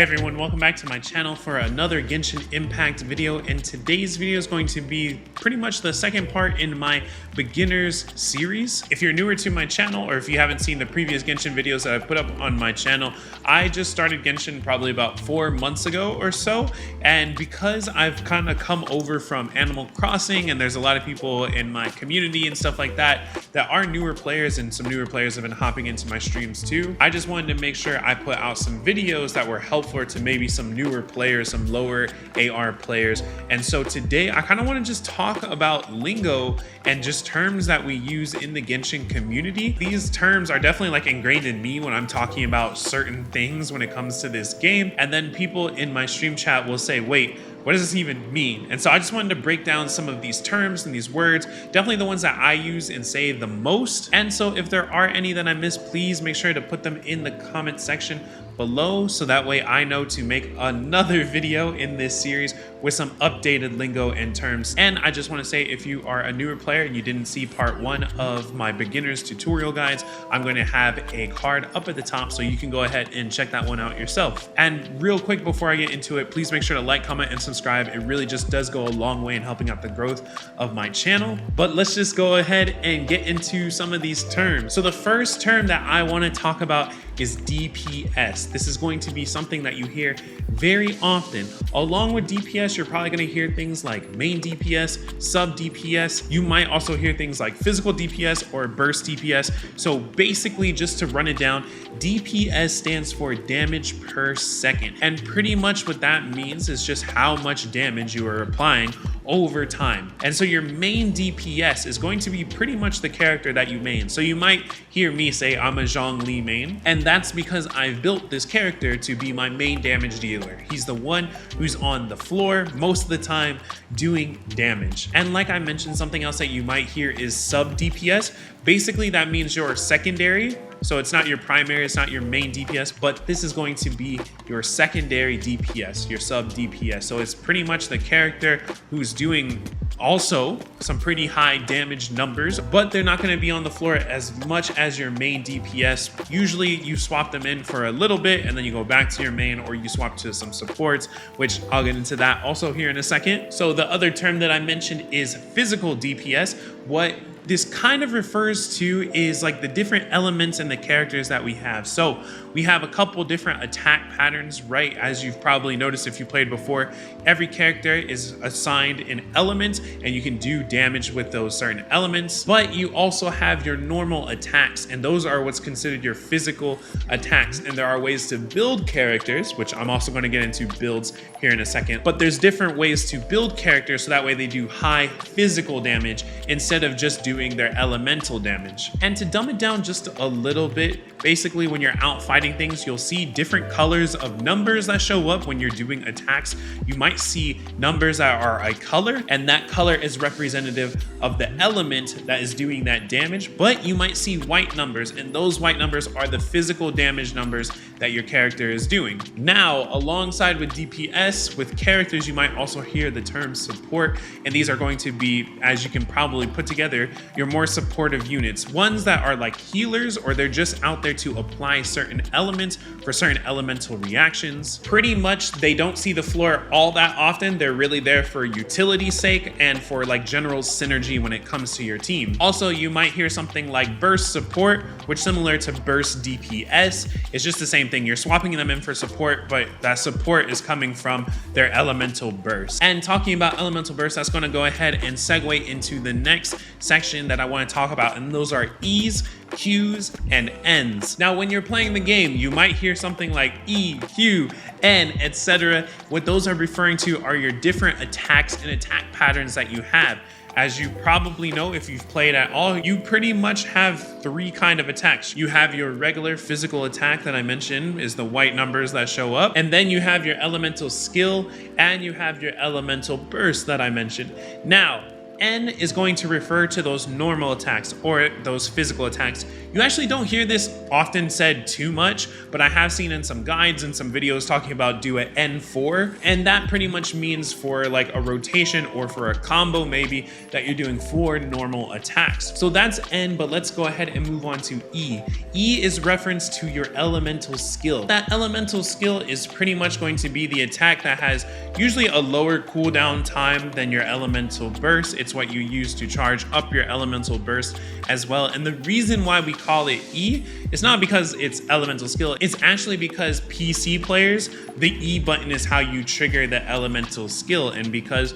Hey everyone, welcome back to my channel for another Genshin Impact video, and today's video is going to be pretty much the second part in my beginners series. If you're newer to my channel, or if you haven't seen the previous Genshin videos that I've put up on my channel, I just started Genshin probably about 4 months ago or so, and because I've kind of come over from Animal Crossing and there's a lot of people in my community and stuff like that that are newer players, and some newer players have been hopping into my streams too, I just wanted to make sure I put out some videos that were helpful to maybe some newer players, some lower AR players. And so today I kind of want to just talk about lingo and just terms that we use in the Genshin community. These terms are definitely like ingrained in me when I'm talking about certain things when it comes to this game. And then people in my stream chat will say, wait, what does this even mean? And so I just wanted to break down some of these terms and these words, definitely the ones that I use and say the most. And so if there are any that I missed, please make sure to put them in the comment section below, so that way I know to make another video in this series with some updated lingo and terms. And I just want to say, if you are a newer player and you didn't see part 1 of my beginners tutorial guides, I'm going to have a card up at the top so you can go ahead and check that one out yourself. And real quick before I get into it, please make sure to like, comment, and subscribe. It really just does go a long way in helping out the growth of my channel. But let's just go ahead and get into some of these terms. So the first term that I want to talk about is DPS. This is going to be something that you hear very often. Along with DPS, you're probably going to hear things like main DPS, sub DPS. You might also hear things like physical DPS or burst DPS. So basically, just to run it down, DPS stands for damage per second. And pretty much what that means is just how much damage you are applying over time. And so your main DPS is going to be pretty much the character that you main. So you might hear me say I'm a Zhongli main, and that's because I've built this character to be my main damage dealer. He's the one who's on the floor most of the time doing damage. And like I mentioned, something else that you might hear is sub DPS. Basically, that means your secondary. So it's not your primary, it's not your main DPS, but this is going to be your secondary DPS, your sub DPS. So it's pretty much the character who's doing also some pretty high damage numbers, but they're not going to be on the floor as much as your main DPS. Usually you swap them in for a little bit and then you go back to your main, or you swap to some supports, which I'll get into that also here in a second. So the other term that I mentioned is physical DPS. What this kind of refers to is like the different elements and the characters that we have. So we have a couple different attack patterns, right? As you've probably noticed if you played before, every character is assigned an element and you can do damage with those certain elements. But you also have your normal attacks, and those are what's considered your physical attacks. And there are ways to build characters, which I'm also going to get into builds here in a second. But there's different ways to build characters so that way they do high physical damage instead of just doing their elemental damage. And to dumb it down just a little bit, basically when you're out fighting things, you'll see different colors of numbers that show up when you're doing attacks. You might see numbers that are a color, and that color is representative of the element that is doing that damage. But you might see white numbers, and those white numbers are the physical damage numbers that your character is doing. Now, alongside with DPS, with characters, you might also hear the term support, and these are going to be, as you can probably put together, your more supportive units, ones that are like healers, or they're just out there to apply certain elements for certain elemental reactions. Pretty much they don't see the floor all that often. They're really there for utility's sake and for like general synergy when it comes to your team. Also, you might hear something like burst support, which similar to burst DPS, is just the same thing. You're swapping them in for support, but that support is coming from their elemental burst. And talking about elemental burst, that's going to go ahead and segue into the next section that I want to talk about, and those are E's, Q's, and N's. Now, when you're playing the game, you might hear something like E, Q, N, etc. What those are referring to are your different attacks and attack patterns that you have. As you probably know, if you've played at all, you pretty much have 3 kind of attacks. You have your regular physical attack that I mentioned is the white numbers that show up. And then you have your elemental skill and you have your elemental burst that I mentioned. Now, N is going to refer to those normal attacks or those physical attacks. You actually don't hear this often said too much, but I have seen in some guides and some videos talking about do an N4, and that pretty much means for like a rotation or for a combo maybe that you're doing 4 normal attacks. So that's N, but let's go ahead and move on to E. E is reference to your elemental skill. That elemental skill is pretty much going to be the attack that has usually a lower cooldown time than your elemental burst. It's what you use to charge up your elemental burst as well. And the reason why we call it E is not because it's elemental skill, it's actually because PC players, the E button is how you trigger the elemental skill. And because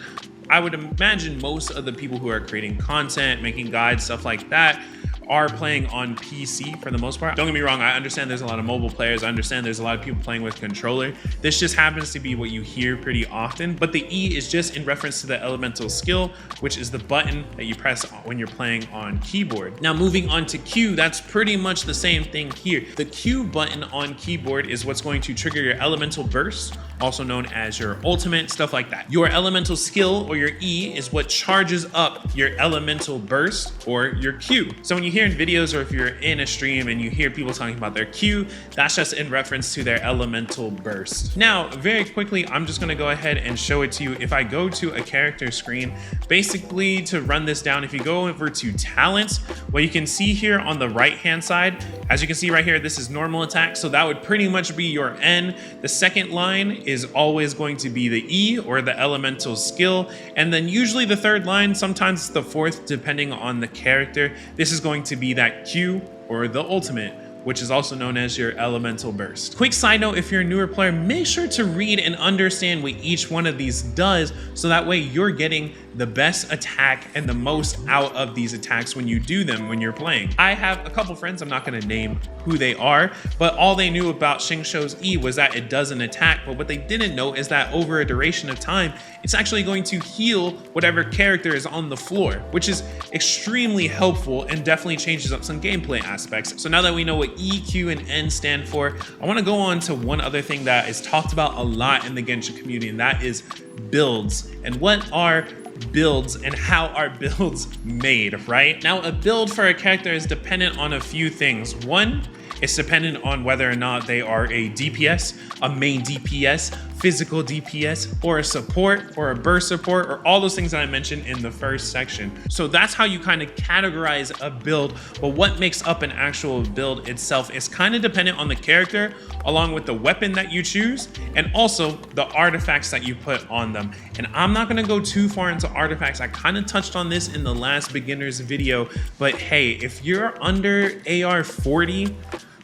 I would imagine most of the people who are creating content, making guides, stuff like that, are playing on PC for the most part. Don't get me wrong, I understand there's a lot of mobile players, I understand there's a lot of people playing with controller. This just happens to be what you hear pretty often, but the E is just in reference to the elemental skill, which is the button that you press when you're playing on keyboard. Now moving on to Q, that's pretty much the same thing here. The Q button on keyboard is what's going to trigger your elemental burst, also known as your ultimate, stuff like that. Your elemental skill, or your E, is what charges up your elemental burst, or your Q. So when you hear in videos or if you're in a stream and you hear people talking about their Q, that's just in reference to their elemental burst. Now, very quickly, I'm just gonna go ahead and show it to you. If I go to a character screen, basically to run this down, if you go over to talents, what you can see here on the right-hand side, as you can see right here, this is normal attack. So that would pretty much be your N. The second line is always going to be the E, or the elemental skill. And then usually the third line, sometimes it's the fourth, depending on the character. This is going to be that Q, or the ultimate, which is also known as your elemental burst. Quick side note, if you're a newer player, make sure to read and understand what each one of these does, so that way you're getting the best attack and the most out of these attacks when you do them when you're playing. I have a couple friends, I'm not gonna name who they are, but all they knew about Xingqiu's E was that it does an attack, but what they didn't know is that over a duration of time, it's actually going to heal whatever character is on the floor, which is extremely helpful and definitely changes up some gameplay aspects. So now that we know what E, Q, and N stand for, I wanna go on to one other thing that is talked about a lot in the Genshin community, and that is builds. And what are builds and how are builds made, right? Now, a build for a character is dependent on a few things. One, it's dependent on whether or not they are a DPS, a main DPS, physical DPS, or a support, or a burst support, or all those things that I mentioned in the first section. So that's how you kind of categorize a build, but what makes up an actual build itself is kind of dependent on the character, along with the weapon that you choose, and also the artifacts that you put on them. And I'm not gonna go too far into artifacts. I kind of touched on this in the last beginner's video, but hey, if you're under AR 40,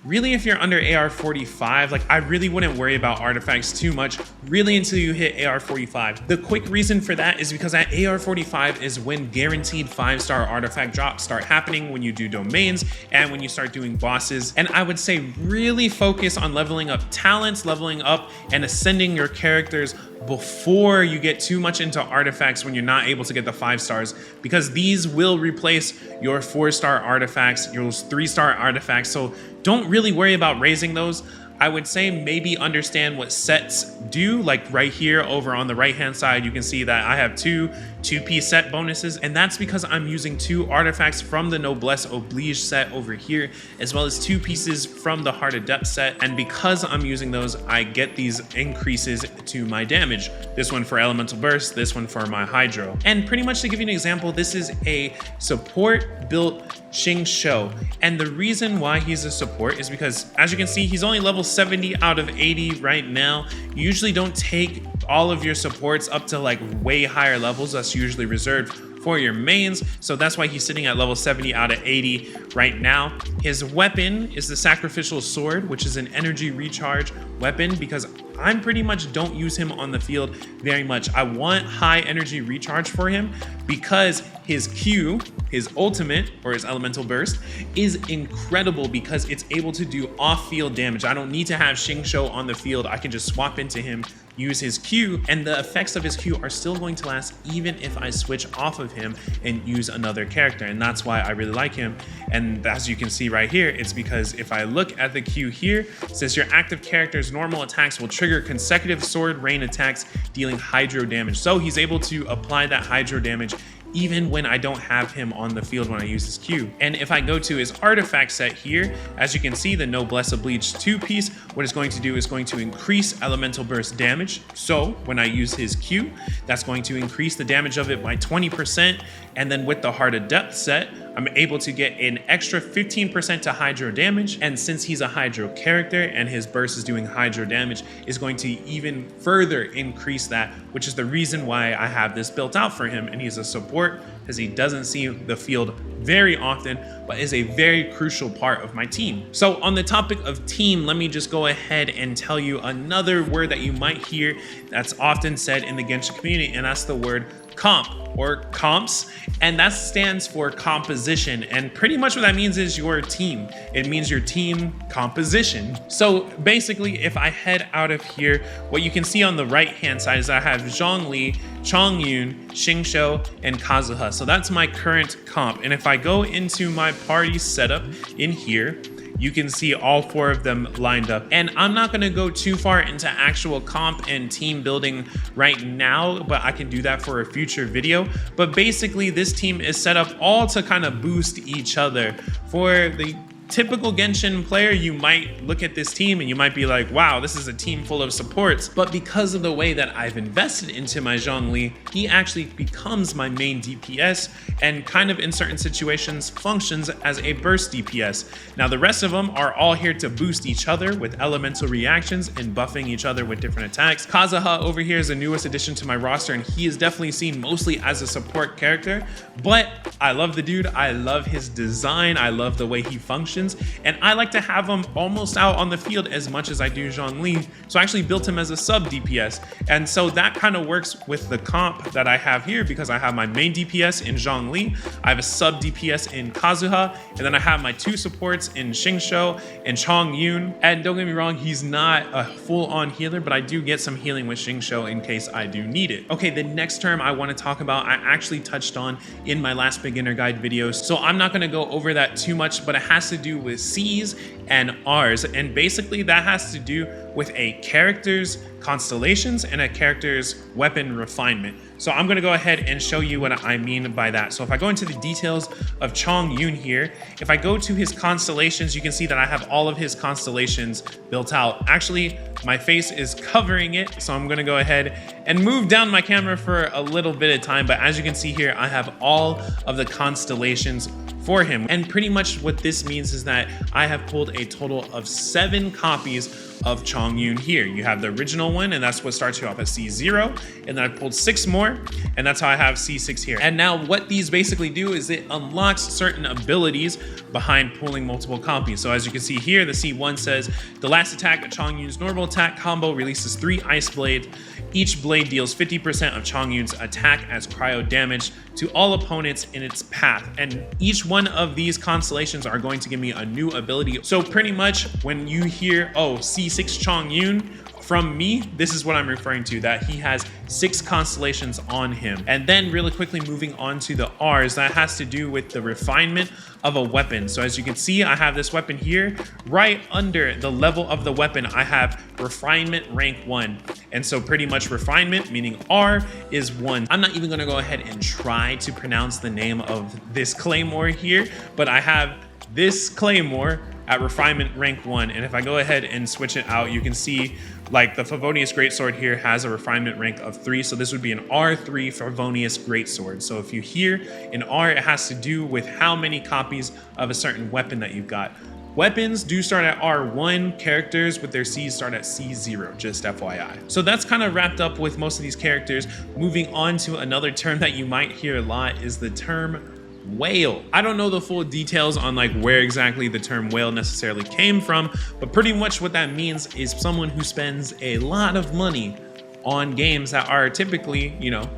really, if you're under AR 45, like I really wouldn't worry about artifacts too much, really until you hit AR 45. The quick reason for that is because at AR 45 is when guaranteed 5-star artifact drops start happening when you do domains and when you start doing bosses. And I would say really focus on leveling up talents, leveling up and ascending your characters before you get too much into artifacts when you're not able to get the 5 stars, because these will replace your 4-star artifacts, your 3-star artifacts. So don't really worry about raising those. I would say maybe understand what sets do, like right here over on the right hand side, you can see that I have two 2P set bonuses, and that's because I'm using 2 artifacts from the Noblesse Oblige set over here, as well as 2 pieces from the Heart of Depth set, and because I'm using those, I get these increases to my damage. This one for Elemental Burst, this one for my Hydro. And pretty much to give you an example, this is a support built Xingqiu, and the reason why he's a support is because, as you can see, he's only level 70 out of 80 right now. You usually don't take all of your supports up to like way higher levels. That's usually reserved for your mains, so that's why he's sitting at level 70 out of 80 right now. His weapon is the Sacrificial Sword, which is an energy recharge weapon, because I pretty much don't use him on the field very much. I want high energy recharge for him because his Q, his ultimate, or his elemental burst, is incredible because it's able to do off-field damage. I don't need to have Xingqiu on the field. I can just swap into him, use his Q, and the effects of his Q are still going to last even if I switch off of him and use another character. And that's why I really like him. And as you can see right here, it's because if I look at the Q here, it says your active character's normal attacks will trigger consecutive sword rain attacks dealing hydro damage. So he's able to apply that hydro damage even when I don't have him on the field when I use his Q. And if I go to his artifact set here, as you can see, the Noblesse Oblige 2-piece, what it's going to do is going to increase elemental burst damage. So when I use his Q, that's going to increase the damage of it by 20%. And then with the Heart of Depth set, I'm able to get an extra 15% to hydro damage. And since he's a hydro character and his burst is doing hydro damage, is going to even further increase that, which is the reason why I have this built out for him. And he's a support because he doesn't see the field very often, but is a very crucial part of my team. So on the topic of team, let me just go ahead and tell you another word that you might hear that's often said in the Genshin community, and that's the word comp or comps, and that stands for composition. And pretty much what that means is your team. It means your team composition. So basically, if I head out of here, what you can see on the right hand side is I have Zhongli, Chongyun, Xingqiu, and Kazuha. So that's my current comp. And if I go into my party setup in here, you can see all 4 of them lined up. And I'm not gonna go too far into actual comp and team building right now, but I can do that for a future video. But basically this team is set up all to kind of boost each other. For the typical Genshin player, you might look at this team and you might be like, wow, this is a team full of supports. But because of the way that I've invested into my Zhongli, he actually becomes my main DPS and kind of in certain situations functions as a burst DPS. Now the rest of them are all here to boost each other with elemental reactions and buffing each other with different attacks. Kazuha over here is the newest addition to my roster, and he is definitely seen mostly as a support character, but I love the dude. I love his design. I love the way he functions. And I like to have him almost out on the field as much as I do Zhongli. So I actually built him as a sub DPS. And so that kind of works with the comp that I have here, because I have my main DPS in Zhongli, I have a sub DPS in Kazuha, and then I have my 2 supports in Xingqiu and Chongyun. And don't get me wrong, he's not a full-on healer, but I do get some healing with Xingqiu in case I do need it. Okay, the next term I want to talk about, I actually touched on in my last beginner guide videos. So I'm not going to go over that too much, but it has to do with C's and R's, and basically that has to do with a character's constellations and a character's weapon refinement. So I'm going to go ahead and show you what I mean by that. So if I go into the details of Chongyun here, if I go to his constellations, you can see that I have all of his constellations built out. Actually, my face is covering it, so I'm going to go ahead and move down my camera for a little bit of time. But as you can see here, I have all of the constellations for him. And pretty much what this means is that I have pulled a total of 7 copies of Chongyun here. You have the original one, and that's what starts you off at C0, and then I pulled 6 more, and that's how I have C6 here. And now what these basically do is it unlocks certain abilities behind pulling multiple copies. So as you can see here, the C1 says the last attack of Chongyun's normal attack combo releases 3 ice blades. Each blade deals 50% of Chongyun's attack as cryo damage to all opponents in its path. And each one of these constellations are going to give me a new ability. So pretty much when you hear, oh, C6 Chongyun, from me, this is what I'm referring to, that he has 6 constellations on him. And then really quickly moving on to the R's, that has to do with the refinement of a weapon. So as you can see, I have this weapon here. Right under the level of the weapon, I have refinement rank 1. And so pretty much refinement, meaning R, is 1. I'm not even gonna go ahead and try to pronounce the name of this claymore here, but I have this claymore at refinement rank 1. And if I go ahead and switch it out, you can see like the Favonius Greatsword here has a refinement rank of 3. So this would be an R3 Favonius Greatsword. So if you hear an R, it has to do with how many copies of a certain weapon that you've got. Weapons do start at R1, characters with their C's start at C0, just FYI. So that's kind of wrapped up with most of these characters. Moving on to another term that you might hear a lot is the term whale. I don't know the full details on like where exactly the term whale necessarily came from, but pretty much what that means is someone who spends a lot of money on games that are typically, you know,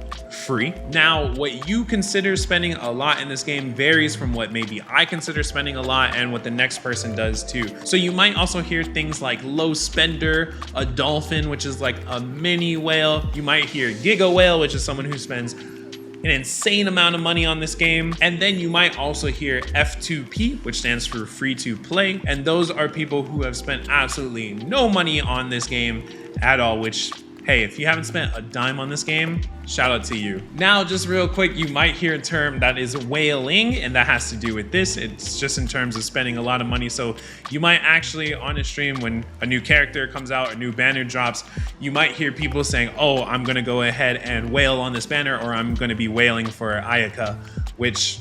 free. Now, what you consider spending a lot in this game varies from what maybe I consider spending a lot and what the next person does too. So you might also hear things like low spender, a dolphin, which is like a mini whale. You might hear giga whale, which is someone who spends an insane amount of money on this game. And then you might also hear F2P, which stands for free to play. And those are people who have spent absolutely no money on this game at all, which hey, if you haven't spent a dime on this game, shout out to you. Now, just real quick, you might hear a term that is whaling, and that has to do with this. It's just in terms of spending a lot of money. So you might actually, on a stream, when a new character comes out, a new banner drops, you might hear people saying, oh, I'm gonna go ahead and whale on this banner, or I'm gonna be whaling for Ayaka, which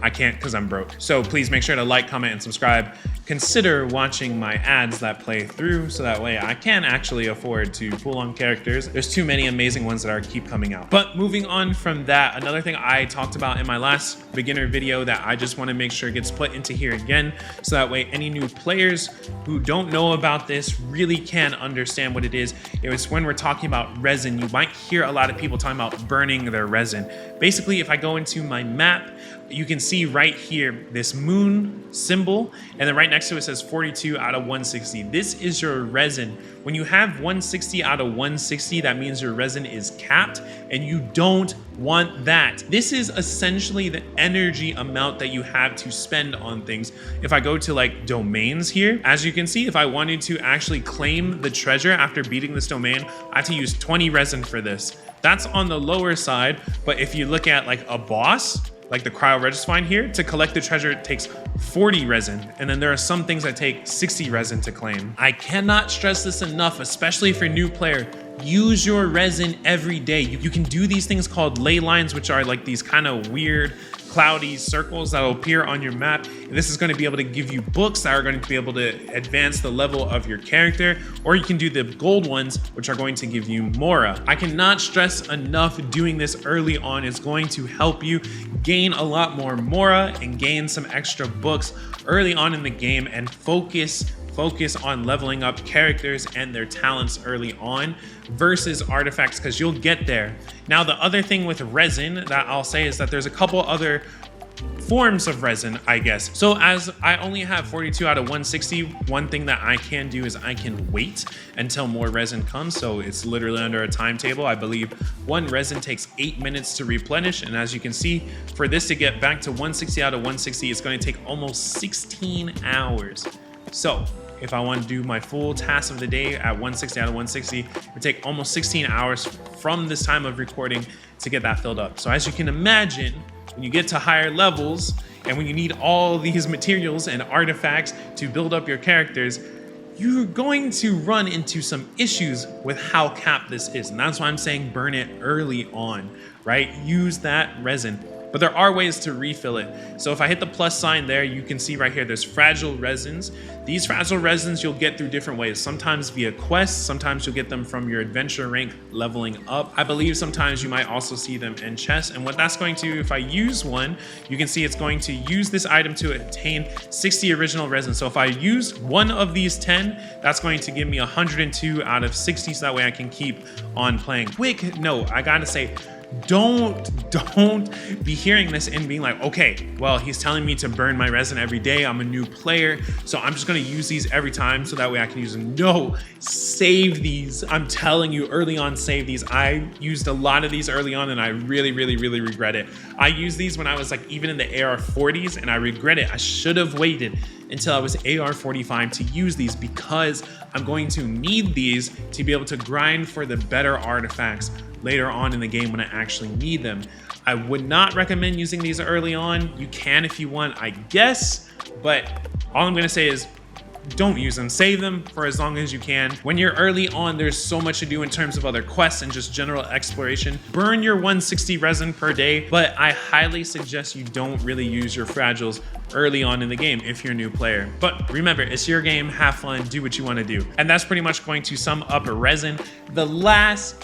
I can't because I'm broke. So please make sure to like, comment, and subscribe. Consider watching my ads that play through so that way I can actually afford to pull on characters. There's too many amazing ones that keep coming out. But moving on from that, another thing I talked about in my last beginner video that I just want to make sure gets put into here again, so that way any new players who don't know about this really can understand what it is. It's when we're talking about resin. You might hear a lot of people talking about burning their resin. Basically, if I go into my map, you can see right here this moon symbol, and then right next to it says 42 out of 160. This is your resin. When you have 160 out of 160, that means your resin is capped, and you don't want that. This is essentially the energy amount that you have to spend on things. If I go to like domains here, as you can see, if I wanted to actually claim the treasure after beating this domain, I have to use 20 resin for this. That's on the lower side, but if you look at like a boss, like the cryo registine here, to collect the treasure, it takes 40 resin. And then there are some things that take 60 resin to claim. I cannot stress this enough, especially for new player. Use your resin every day. You can do these things called ley lines, which are like these kind of weird cloudy circles that will appear on your map. And this is going to be able to give you books that are going to be able to advance the level of your character, or you can do the gold ones, which are going to give you Mora. I cannot stress enough, doing this early on is going to help you gain a lot more Mora and gain some extra books early on in the game, and focus on leveling up characters and their talents early on versus artifacts, because you'll get there. Now, the other thing with resin that I'll say is that there's a couple other forms of resin, I guess. So as I only have 42 out of 160, one thing that I can do is I can wait until more resin comes. So it's literally under a timetable. I believe one resin takes 8 minutes to replenish. And as you can see, for this to get back to 160 out of 160, it's going to take almost 16 hours. So if I want to do my full task of the day at 160 out of 160, it would take almost 16 hours from this time of recording to get that filled up. So as you can imagine, when you get to higher levels and when you need all these materials and artifacts to build up your characters, you're going to run into some issues with how capped this is. And that's why I'm saying burn it early on, right? Use that resin. But there are ways to refill it. So if I hit the plus sign there, you can see right here, there's fragile resins. These fragile resins you'll get through different ways. Sometimes via quests, sometimes you'll get them from your adventure rank leveling up. I believe sometimes you might also see them in chests. And what that's going to, if I use one, you can see it's going to use this item to attain 60 original resin. So if I use one of these 10, that's going to give me 102 out of 60. So that way I can keep on playing. Quick note, I gotta say, don't be hearing this and being like, okay, well, he's telling me to burn my resin every day. I'm a new player, so I'm just gonna use these every time so that way I can use them. No, save these. I'm telling you, early on, save these. I used a lot of these early on and I really regret it. I used these when I was like even in the AR 40s and I regret it. I should have waited until I was AR 45 to use these, because I'm going to need these to be able to grind for the better artifacts later on in the game when I actually need them. I would not recommend using these early on. You can if you want, I guess, but all I'm gonna say is don't use them. Save them for as long as you can. When you're early on, there's so much to do in terms of other quests and just general exploration. Burn your 160 resin per day, but I highly suggest you don't really use your fragiles early on in the game if you're a new player. But remember, it's your game, have fun, do what you want to do. And that's pretty much going to sum up resin. The last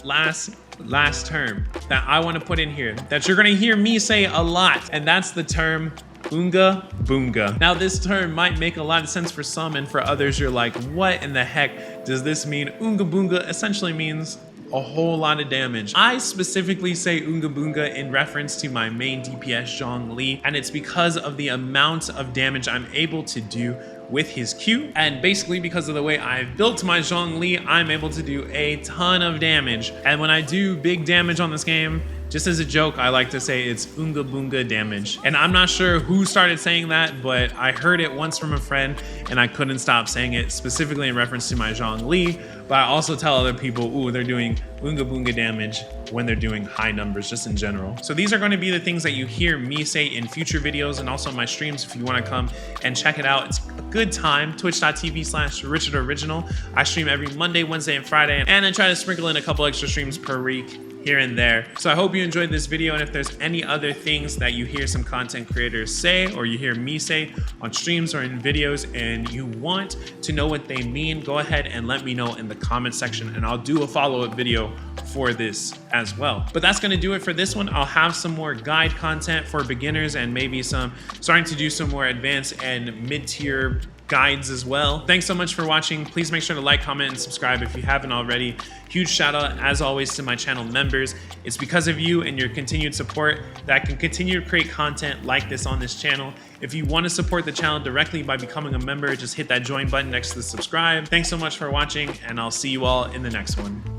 term that I want to put in here that you're going to hear me say a lot, and that's the term OONGA BOONGA. Now, this term might make a lot of sense for some, and for others you're like, what in the heck does this mean? OONGA BOONGA essentially means a whole lot of damage. I specifically say OONGA BOONGA in reference to my main DPS Zhongli, and it's because of the amount of damage I'm able to do with his Q, and basically because of the way I've built my Zhongli, I'm able to do a ton of damage. And when I do big damage on this game, Just as a joke, I like to say it's OONGA BOONGA damage. And I'm not sure who started saying that, but I heard it once from a friend and I couldn't stop saying it, specifically in reference to my Zhongli. But I also tell other people, ooh, they're doing OONGA BOONGA damage when they're doing high numbers, just in general. So these are going to be the things that you hear me say in future videos and also my streams if you want to come and check it out. It's a good time, twitch.tv/RichardOriginal. I stream every Monday, Wednesday, and Friday, and I try to sprinkle in a couple extra streams per week here and there. So I hope you enjoyed this video, and if there's any other things that you hear some content creators say or you hear me say on streams or in videos and you want to know what they mean, go ahead and let me know in the comment section and I'll do a follow-up video for this as well. But that's gonna do it for this one. I'll have some more guide content for beginners and maybe starting to do some more advanced and mid-tier guides as well. Thanks so much for watching. Please make sure to like, comment, and subscribe if you haven't already. Huge shout out, as always, to my channel members. It's because of you and your continued support that I can continue to create content like this on this channel. If you want to support the channel directly by becoming a member, just hit that join button next to the subscribe. Thanks so much for watching, and I'll see you all in the next one.